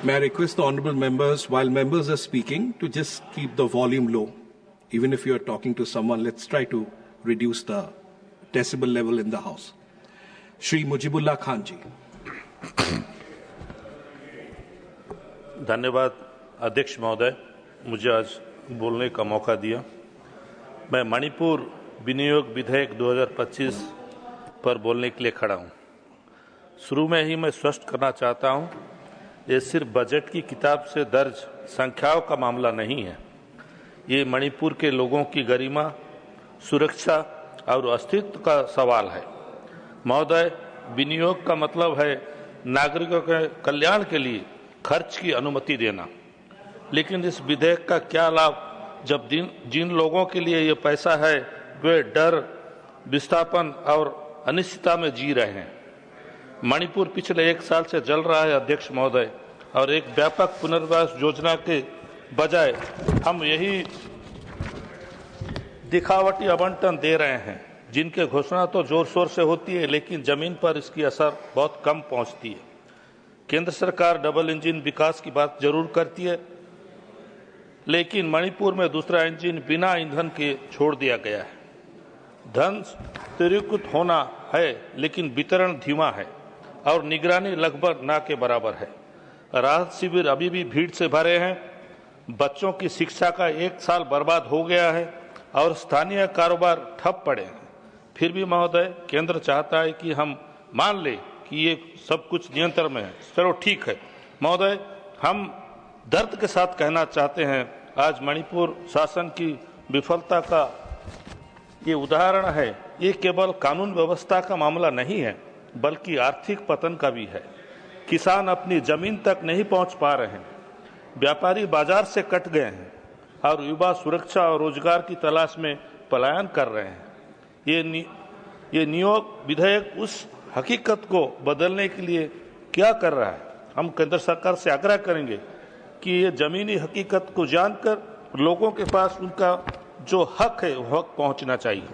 May I request the honourable members, while members are speaking, to just keep the volume low. Even if you are talking to someone, let's try to reduce the decibel level in the House. Shri Mujibullah Khan ji. धन्यवाद अध्यक्ष महोदय, मुझे आज बोलने का मौका दिया। मैं मणिपुर विनियोग विधेयक 2025 पर बोलने के लिए खड़ा हूं। शुरू में ही मैं स्पष्ट करना चाहता हूं, ये सिर्फ बजट की किताब से दर्ज संख्याओं का मामला नहीं है। ये मणिपुर के लोगों की गरिमा, सुरक्षा और अस्तित्व का सवाल है। महोदय, विनियोग का मतलब है नागरिकों के कल्याण के लिए खर्च की अनुमति देना। लेकिन इस विधेयक का क्या लाभ जब जिन लोगों के लिए ये पैसा है वे डर, विस्थापन और अनिश्चितता में जी रहे हैं। मणिपुर पिछले 1 साल से जल रहा है अध्यक्ष महोदय, और एक व्यापक पुनर्वास योजना के बजाय हम यही दिखावटी आवंटन दे रहे हैं, जिनके घोषणा तो जोर शोर से होती है लेकिन जमीन पर इसकी असर बहुत कम पहुंचती है। केंद्र सरकार डबल इंजन विकास की बात जरूर करती है, लेकिन मणिपुर में दूसरा इंजन बिना ईंधन के छोड़ दिया गया है। धन स्थिरीकृत होना है लेकिन वितरण धीमा है और निगरानी लगभग ना के बराबर है। राहत शिविर अभी भी भीड़ से भरे हैं। बच्चों की शिक्षा का 1 साल बर्बाद हो गया है और स्थानीय कारोबार ठप पड़े हैं। फिर भी महोदय, केंद्र चाहता है कि हम मान लें कि ये सब कुछ नियंत्रण में है। चलो ठीक है महोदय, हम दर्द के साथ कहना चाहते हैं, आज मणिपुर शासन की विफलता का ये उदाहरण है। ये केवल कानून व्यवस्था का मामला नहीं है, बल्कि आर्थिक पतन का भी है। किसान अपनी जमीन तक नहीं पहुंच पा रहे हैं, व्यापारी बाजार से कट गए हैं और युवा सुरक्षा और रोजगार की तलाश में पलायन कर रहे हैं। ये नियोग विधेयक उस हकीकत को बदलने के लिए क्या कर रहा है? हम केंद्र सरकार से आग्रह करेंगे कि ये जमीनी हकीकत को जानकर लोगों के पास उनका जो हक है वो हक पहुंचना चाहिए।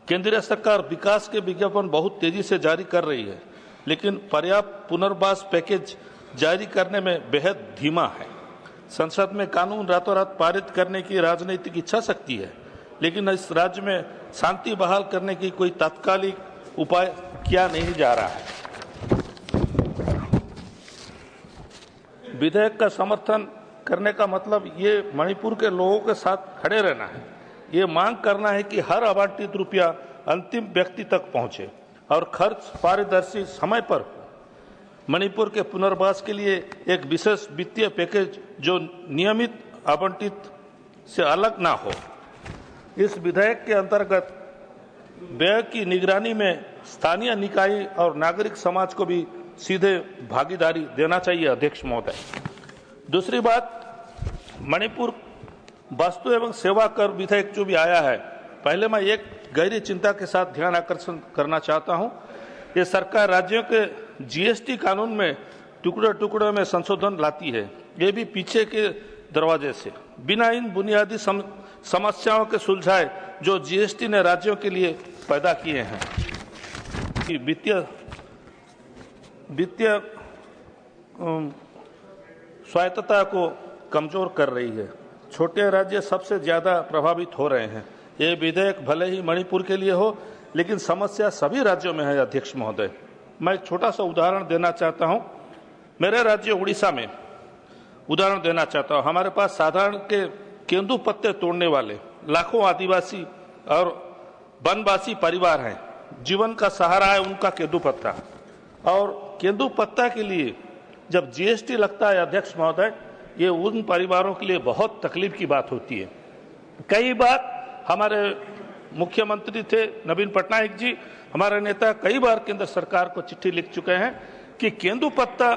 केंद्रीय सरकार विकास के विज्ञापन बहुत तेजी से जारी कर रही है, लेकिन पर्याप्त पुनर्वास पैकेज जारी करने में बेहद धीमा है। संसद में कानून रातों रात पारित करने की राजनीतिक इच्छा शक्ति है, लेकिन इस राज्य में शांति बहाल करने की कोई तात्कालिक उपाय किया नहीं जा रहा है। विधेयक का समर्थन करने का मतलब ये मणिपुर के लोगों के साथ खड़े रहना है। ये मांग करना है कि हर आवंटित रुपया अंतिम व्यक्ति तक पहुंचे और खर्च पारदर्शी समय पर हो। मणिपुर के पुनर्वास के लिए एक विशेष वित्तीय पैकेज जो नियमित आवंटित से अलग ना हो। इस विधेयक के अंतर्गत व्यय की निगरानी में स्थानीय निकाय और नागरिक समाज को भी सीधे भागीदारी देना चाहिए अध्यक्ष महोदय। दूसरी बात, मणिपुर वस्तु एवं सेवा कर विधेयक जो भी आया है, पहले मैं एक गहरी चिंता के साथ ध्यान आकर्षण करना चाहता हूं। ये सरकार राज्यों के जीएसटी कानून में टुकड़े टुकड़े में संशोधन लाती है, ये भी पीछे के दरवाजे से, बिना इन बुनियादी समस्याओं के सुलझाए जो जीएसटी ने राज्यों के लिए पैदा किए हैं। कि वित्तीय स्वायत्तता को कमजोर कर रही है। छोटे राज्य सबसे ज्यादा प्रभावित हो रहे हैं। ये विधेयक भले ही मणिपुर के लिए हो, लेकिन समस्या सभी राज्यों में है अध्यक्ष महोदय। मैं एक छोटा सा उदाहरण देना चाहता हूं। मेरे राज्य उड़ीसा में उदाहरण देना चाहता हूं। हमारे पास साधारण के केंदू पत्ते तोड़ने वाले लाखों आदिवासी और वनवासी परिवार हैं। जीवन का सहारा है उनका केंदू पत्ता, और केंदू पत्ता के लिए जब जीएसटी लगता है अध्यक्ष महोदय, ये उन परिवारों के लिए बहुत तकलीफ की बात होती है। कई बार हमारे मुख्यमंत्री थे नवीन पटनायक जी, हमारे नेता कई बार केंद्र सरकार को चिट्ठी लिख चुके हैं कि केंदू पत्ता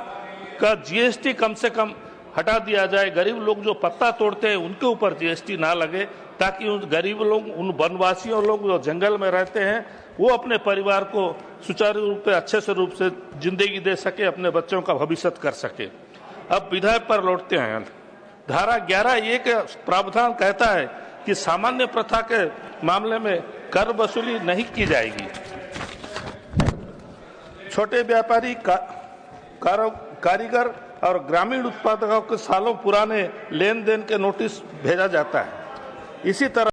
का जीएसटी कम से कम हटा दिया जाए। गरीब लोग जो पत्ता तोड़ते हैं उनके ऊपर जीएसटी ना लगे, ताकि उन गरीब लोग, उन वनवासियों लोग जो जंगल में रहते हैं, वो अपने परिवार को सुचारू रूप से अच्छे से रूप से जिंदगी दे सके, अपने बच्चों का भविष्य कर सके। अब विधेयक पर लौटते हैं। धारा 11(a) का प्रावधान कहता है कि सामान्य प्रथा के मामले में कर वसूली नहीं की जाएगी। छोटे व्यापारी कारीगर और ग्रामीण उत्पादकों के सालों पुराने लेन देन के नोटिस भेजा जाता है। इसी तरह